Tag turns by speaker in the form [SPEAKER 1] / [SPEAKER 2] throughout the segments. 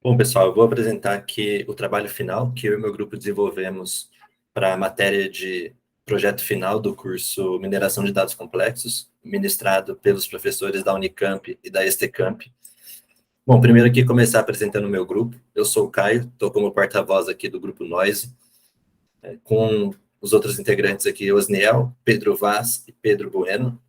[SPEAKER 1] Bom, pessoal, eu vou apresentar aqui o trabalho final que eu e meu grupo desenvolvemos para a matéria de projeto final do curso Mineração de Dados Complexos, ministrado pelos professores da Unicamp e da Estecamp. Bom, primeiro aqui começar apresentando o meu grupo. Eu sou o Caio, estou como porta-voz aqui do grupo Noise, com os outros integrantes aqui, Osniel, Pedro Vaz e Pedro Bueno.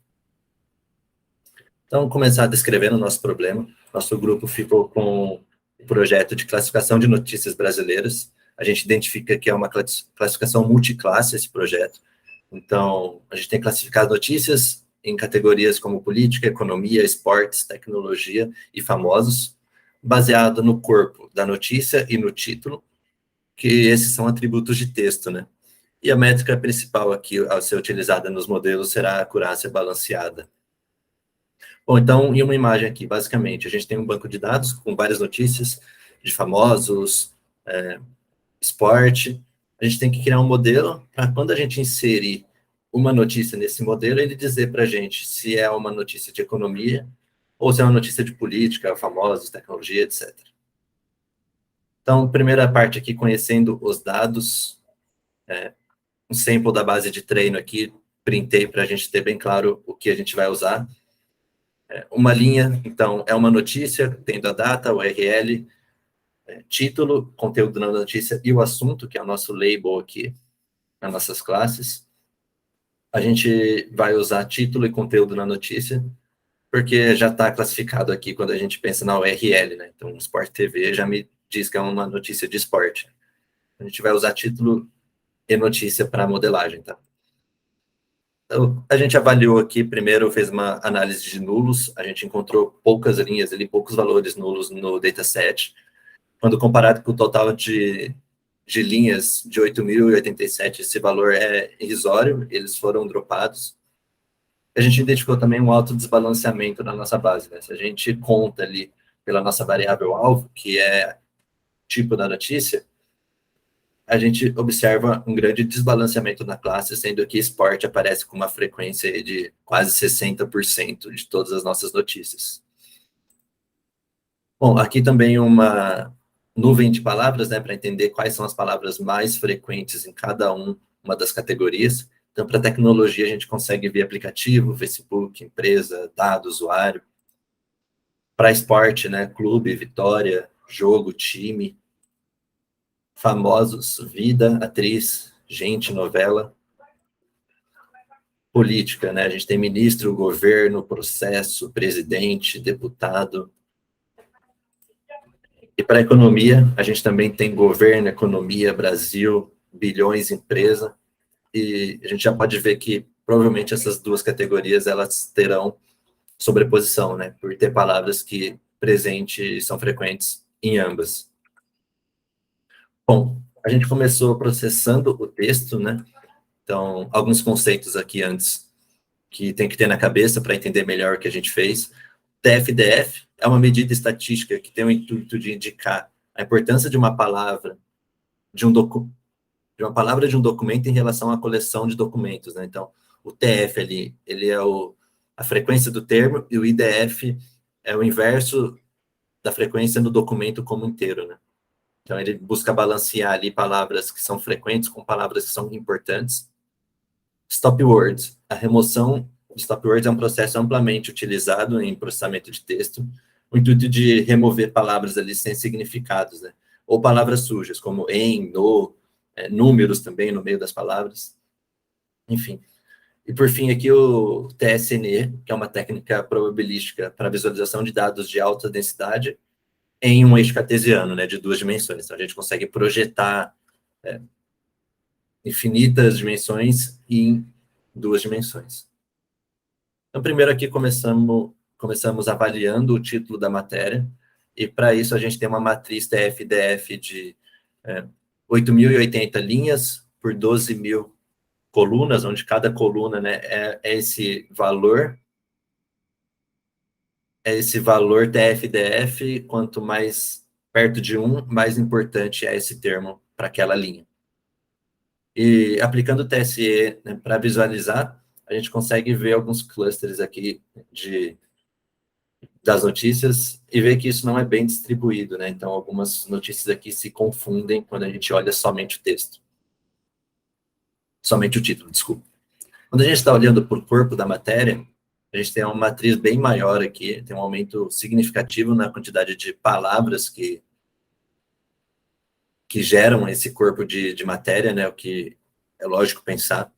[SPEAKER 1] Então, começar descrevendo o nosso problema. Nosso grupo ficou com o projeto de classificação de notícias brasileiras. A gente identifica que é uma classificação multiclasse esse projeto. Então, a gente tem classificado notícias em categorias como política, economia, esportes, tecnologia e famosos, baseado no corpo da notícia e no título, que esses são atributos de texto, né? E a métrica principal aqui, ao ser utilizada nos modelos, será a acurácia balanceada. Bom, então, em uma imagem aqui, basicamente, a gente tem um banco de dados com várias notícias de famosos, esporte. A gente tem que criar um modelo para quando a gente inserir uma notícia nesse modelo, ele dizer para a gente se é uma notícia de economia ou se é uma notícia de política, famosos, tecnologia, etc. Então, primeira parte aqui, conhecendo os dados, um sample da base de treino aqui, printei para a gente ter bem claro o que a gente vai usar. Uma linha, então, é uma notícia, tendo a data, o URL, título, conteúdo da notícia e o assunto, que é o nosso label aqui, nas nossas classes. A gente vai usar título e conteúdo na notícia, porque já está classificado aqui quando a gente pensa na URL, né? Então, o Sport TV já me diz que é uma notícia de esporte. A gente vai usar título e notícia para modelagem, tá? Então, a gente avaliou aqui, primeiro fez uma análise de nulos, a gente encontrou poucas linhas ali, poucos valores nulos no dataset, quando comparado com o total de linhas de 8.087, esse valor é irrisório, eles foram dropados. A gente identificou também um alto desbalanceamento na nossa base, né? Se a gente conta ali pela nossa variável-alvo, que é tipo da notícia, a gente observa um grande desbalanceamento na classe, sendo que esporte aparece com uma frequência de quase 60% de todas as nossas notícias. Bom, aqui também uma nuvem de palavras, né, para entender quais são as palavras mais frequentes em cada uma das categorias. Então, para tecnologia, a gente consegue ver aplicativo, Facebook, empresa, dado, usuário. Para esporte, né, clube, vitória, jogo, time. Famosos, vida, atriz, gente, novela. Política, né, a gente tem ministro, governo, processo, presidente, deputado. E para a economia, a gente também tem governo, economia, Brasil, bilhões, empresa, e a gente já pode ver que provavelmente essas duas categorias elas terão sobreposição, né, por ter palavras que presentes são frequentes em ambas. Bom, a gente começou processando o texto, né, então alguns conceitos aqui antes que tem que ter na cabeça para entender melhor o que a gente fez. TF-DF é uma medida estatística que tem o intuito de indicar a importância de uma palavra de um documento em relação à coleção de documentos, né? Então, o TF ali, ele é a frequência do termo e o IDF é o inverso da frequência no documento como inteiro, né? Então, ele busca balancear ali palavras que são frequentes com palavras que são importantes. Stop words. A remoção de stop words é um processo amplamente utilizado em processamento de texto, o intuito de remover palavras ali sem significados, né? Ou palavras sujas, como em, no, números também no meio das palavras. Enfim. E, por fim, aqui o TSNE, que é uma técnica probabilística para visualização de dados de alta densidade em um eixo cartesiano, né, de 2 dimensões. Então, a gente consegue projetar infinitas dimensões em 2 dimensões. Então, primeiro aqui começamos avaliando o título da matéria, e para isso a gente tem uma matriz TF-DF de 8.080 linhas por 12.000 colunas, onde cada coluna, né, é esse valor TF-DF, quanto mais perto de 1, mais importante é esse termo para aquela linha. E aplicando o TSE, né, para visualizar, a gente consegue ver alguns clusters aqui de das notícias e ver que isso não é bem distribuído, né? Então, algumas notícias aqui se confundem quando a gente olha somente o texto. Somente o título, desculpa. Quando a gente está olhando por corpo da matéria, a gente tem uma matriz bem maior aqui, tem um aumento significativo na quantidade de palavras que geram esse corpo de matéria, né? O que é lógico pensar.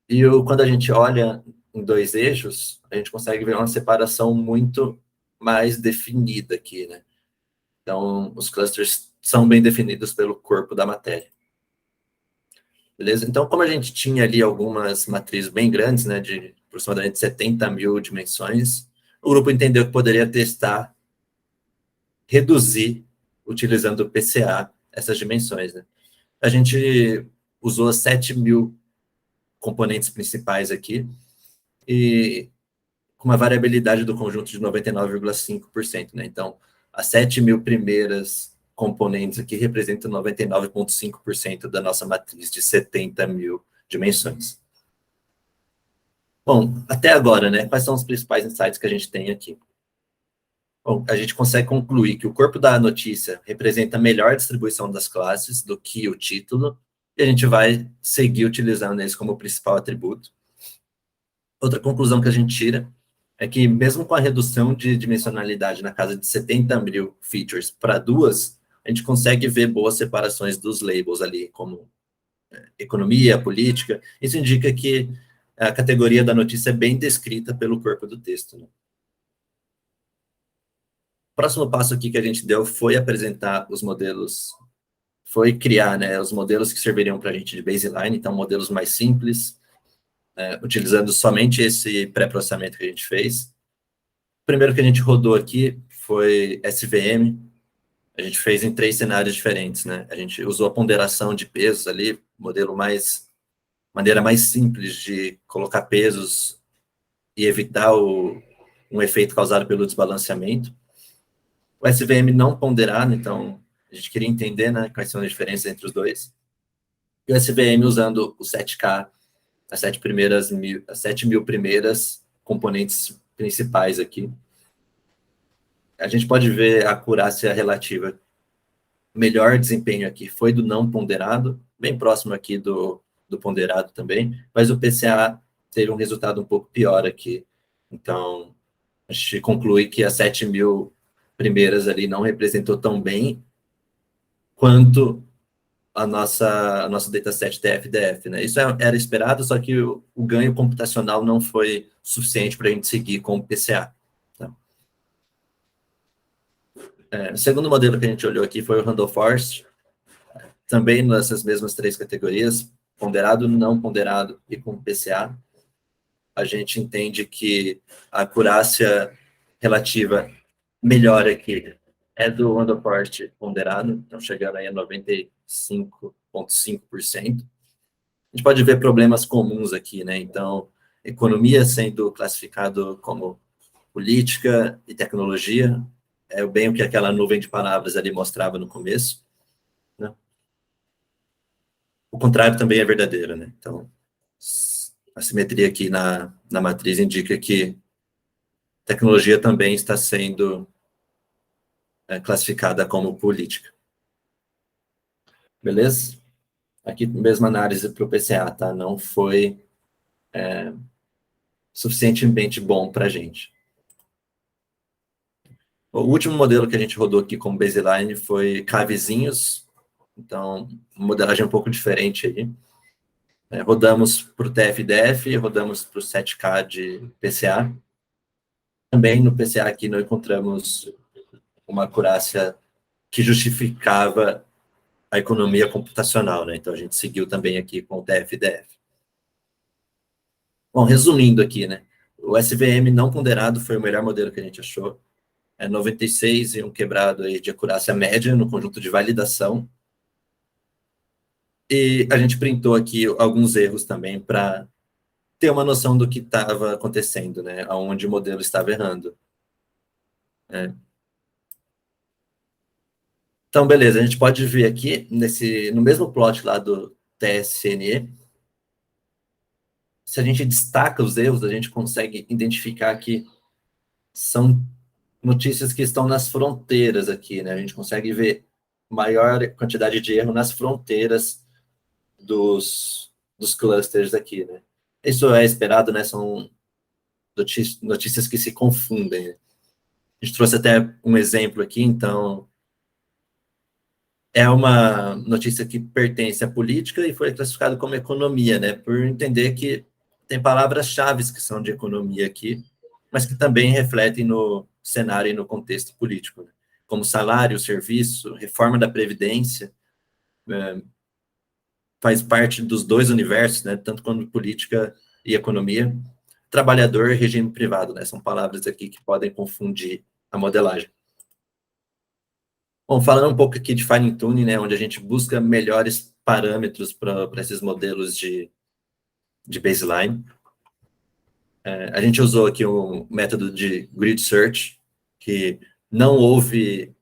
[SPEAKER 1] E quando a gente olha em dois eixos, a gente consegue ver uma separação muito mais definida aqui, né? Então, os clusters são bem definidos pelo corpo da matéria. Beleza? Então, como a gente tinha ali algumas matrizes bem grandes, né, de aproximadamente 70 mil dimensões, o grupo entendeu que poderia testar, reduzir, utilizando o PCA, essas dimensões, né? A gente usou 7 mil componentes principais aqui, e com uma variabilidade do conjunto de 99,5%, né? Então, as 7 mil primeiras componentes aqui representam 99,5% da nossa matriz de 70 mil dimensões. Bom, até agora, né? Quais são os principais insights que a gente tem aqui? Bom, a gente consegue concluir que o corpo da notícia representa a melhor distribuição das classes do que o título, e a gente vai seguir utilizando esse como principal atributo. Outra conclusão que a gente tira é que, mesmo com a redução de dimensionalidade na casa de 70 mil features para duas, a gente consegue ver boas separações dos labels ali, como economia, política. Isso indica que a categoria da notícia é bem descrita pelo corpo do texto, né? O próximo passo aqui que a gente deu foi apresentar os modelos, foi criar, né, os modelos que serviriam para a gente de baseline, então modelos mais simples, utilizando somente esse pré-processamento que a gente fez. O primeiro que a gente rodou aqui foi SVM. A gente fez em 3 cenários diferentes, né? A gente usou a ponderação de pesos ali, maneira mais simples de colocar pesos e evitar um efeito causado pelo desbalanceamento. O SVM não ponderado, então a gente queria entender, né, quais são as diferenças entre os dois. E o SVM usando o 7K, as 7 mil primeiras componentes principais aqui. A gente pode ver a acurácia relativa. Melhor desempenho aqui foi do não ponderado, bem próximo aqui do ponderado também, mas o PCA teve um resultado um pouco pior aqui. Então, a gente conclui que as 7 mil primeiras ali não representou tão bem quanto a nossa dataset TF-DF, né? Isso era esperado, só que o ganho computacional não foi suficiente para a gente seguir com o PCA. Tá? O segundo modelo que a gente olhou aqui foi o Randall Forest, também nessas mesmas 3 categorias, ponderado, não ponderado e com PCA. A gente entende que a acurácia relativa melhor aqui é do Randall Forest ponderado, então chegando aí a 95,5%. A gente pode ver problemas comuns aqui, né? Então, economia sendo classificado como política e tecnologia, é bem o que aquela nuvem de palavras ali mostrava no começo, né? O contrário também é verdadeiro, né? Então, a simetria aqui na matriz indica que tecnologia também está sendo classificada como política. Beleza? Aqui, mesma análise para o PCA, tá? Não foi suficientemente bom para a gente. O último modelo que a gente rodou aqui como baseline foi K-vizinhos, então, uma modelagem um pouco diferente aí. Rodamos para o TF-DF, rodamos para o 7K de PCA. Também no PCA aqui não encontramos uma acurácia que justificava a economia computacional, né? Então, a gente seguiu também aqui com o TF-DF. Bom, resumindo aqui, né? O SVM não ponderado foi o melhor modelo que a gente achou. 96 e um quebrado aí de acurácia média no conjunto de validação. E a gente printou aqui alguns erros também para ter uma noção do que estava acontecendo, né? Aonde o modelo estava errando. Então, beleza, a gente pode ver aqui, no mesmo plot lá do TSNE, se a gente destaca os erros, a gente consegue identificar que são notícias que estão nas fronteiras aqui, né? A gente consegue ver maior quantidade de erro nas fronteiras dos clusters aqui, né? Isso é esperado, né? São notícias que se confundem, né? A gente trouxe até um exemplo aqui, então é uma notícia que pertence à política e foi classificada como economia, né? Por entender que tem palavras-chave que são de economia aqui, mas que também refletem no cenário e no contexto político, né? Como salário, serviço, reforma da Previdência, faz parte dos dois universos, né? Tanto quanto política e economia. Trabalhador e regime privado, né? São palavras aqui que podem confundir a modelagem. Bom, falando um pouco aqui de fine tuning, né, onde a gente busca melhores parâmetros para esses modelos de baseline, a gente usou aqui um método de grid search, que não houve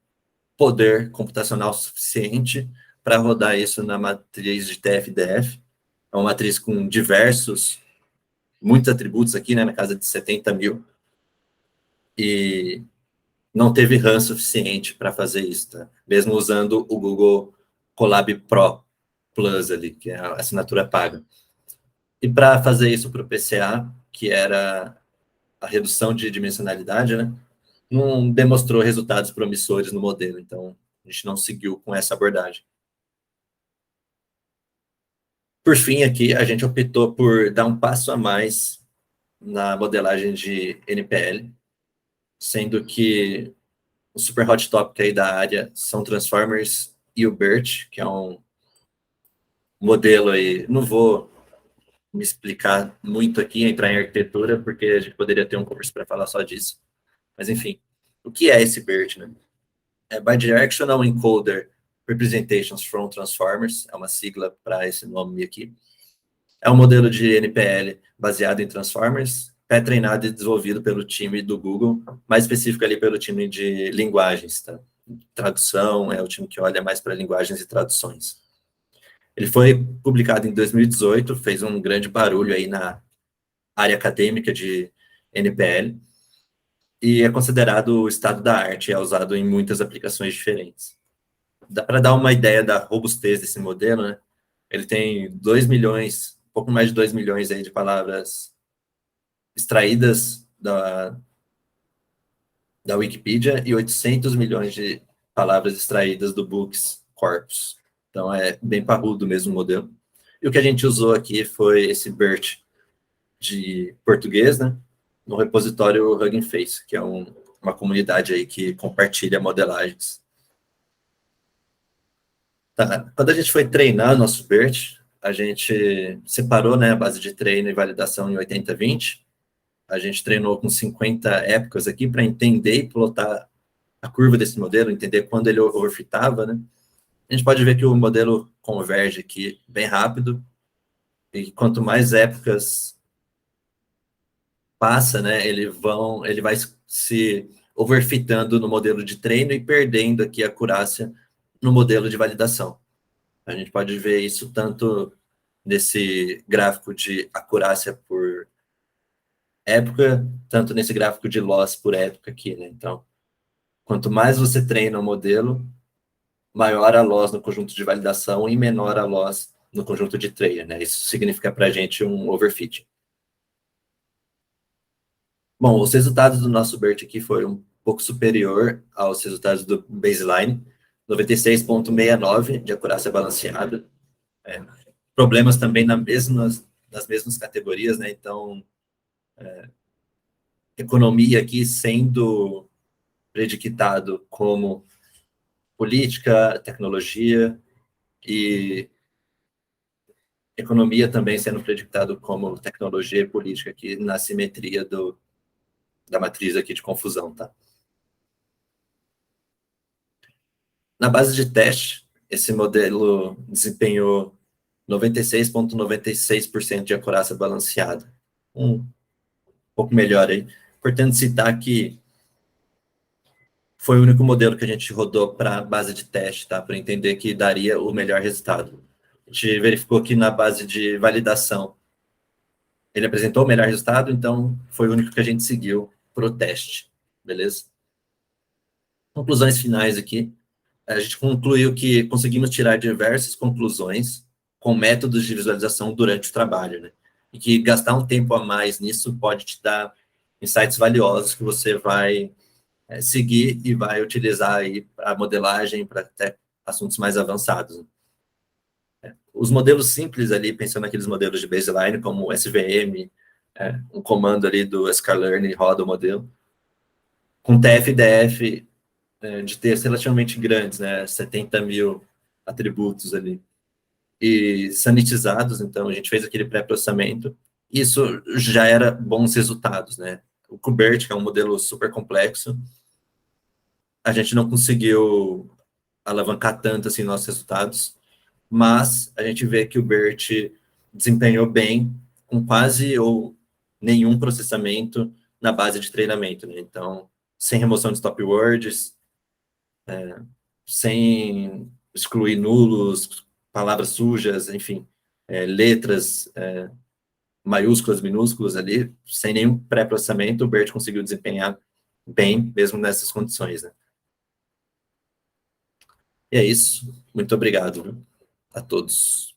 [SPEAKER 1] poder computacional suficiente para rodar isso na matriz de TF-DF. É uma matriz com muitos atributos aqui, né, na casa de 70 mil, e não teve RAM suficiente para fazer isso, tá? Mesmo usando o Google Colab Pro Plus ali, que é a assinatura paga. E para fazer isso para o PCA, que era a redução de dimensionalidade, né, não demonstrou resultados promissores no modelo, então a gente não seguiu com essa abordagem. Por fim, aqui, a gente optou por dar um passo a mais na modelagem de NPL, sendo que o super hot topic aí da área são Transformers e o BERT, que é um modelo aí, não vou me explicar muito aqui, entrar em arquitetura, porque a gente poderia ter um curso para falar só disso. Mas, enfim, o que é esse BERT, né? É Bidirectional Encoder Representations from Transformers, é uma sigla para esse nome aqui. É um modelo de NPL baseado em Transformers, pré-treinado e desenvolvido pelo time do Google, mais específico ali pelo time de linguagens, tá? Tradução, é o time que olha mais para linguagens e traduções. Ele foi publicado em 2018, fez um grande barulho aí na área acadêmica de NPL, e é considerado o estado da arte, é usado em muitas aplicações diferentes. Dá para dar uma ideia da robustez desse modelo, né? Ele tem 2 milhões, um pouco mais de 2 milhões aí de palavras extraídas da Wikipedia e 800 milhões de palavras extraídas do Books Corpus. Então, é bem parrudo mesmo o modelo. E o que a gente usou aqui foi esse BERT de português, né, no repositório Hugging Face, que é uma comunidade aí que compartilha modelagens. Tá. Quando a gente foi treinar nosso BERT, a gente separou, né, a base de treino e validação em 80-20. A gente treinou com 50 épocas aqui para entender e plotar a curva desse modelo, entender quando ele overfitava, né? A gente pode ver que o modelo converge aqui bem rápido, e quanto mais épocas passa, né, ele vai se overfitando no modelo de treino e perdendo aqui a acurácia no modelo de validação. A gente pode ver isso tanto nesse gráfico de acurácia por época, tanto nesse gráfico de loss por época aqui, né? Então, quanto mais você treina o modelo, maior a loss no conjunto de validação e menor a loss no conjunto de treino, né? Isso significa para a gente um overfit. Bom, os resultados do nosso BERT aqui foram um pouco superior aos resultados do baseline, 96,69 de acurácia balanceada. Problemas também nas mesmas categorias, né? Então, economia aqui sendo predictado como política, tecnologia, e economia também sendo predictado como tecnologia e política aqui na simetria da matriz aqui de confusão, tá? Na base de teste, esse modelo desempenhou 96,96% de acurácia balanceada. Um pouco melhor aí. Importante citar que foi o único modelo que a gente rodou para base de teste, tá? Para entender que daria o melhor resultado. A gente verificou que na base de validação ele apresentou o melhor resultado, então foi o único que a gente seguiu para o teste. beleza? Conclusões finais aqui. A gente concluiu que conseguimos tirar diversas conclusões com métodos de visualização durante o trabalho, né? E que gastar um tempo a mais nisso pode te dar insights valiosos que você vai seguir e vai utilizar aí para modelagem, para até assuntos mais avançados. Os modelos simples ali, pensando naqueles modelos de baseline, como o SVM, um comando ali do sklearn roda o modelo, com TF e DF de texto relativamente grandes, né, 70 mil atributos ali, e sanitizados, então a gente fez aquele pré-processamento, isso já era bons resultados, né. O KubeVirt, que é um modelo super complexo, a gente não conseguiu alavancar tanto assim nossos resultados, mas a gente vê que o BERT desempenhou bem com quase ou nenhum processamento na base de treinamento, né? Então, sem remoção de stop words, sem excluir nulos, palavras sujas, enfim, letras maiúsculas, minúsculas ali, sem nenhum pré-processamento, o BERT conseguiu desempenhar bem, mesmo nessas condições, né? E é isso. Muito obrigado, viu, a todos.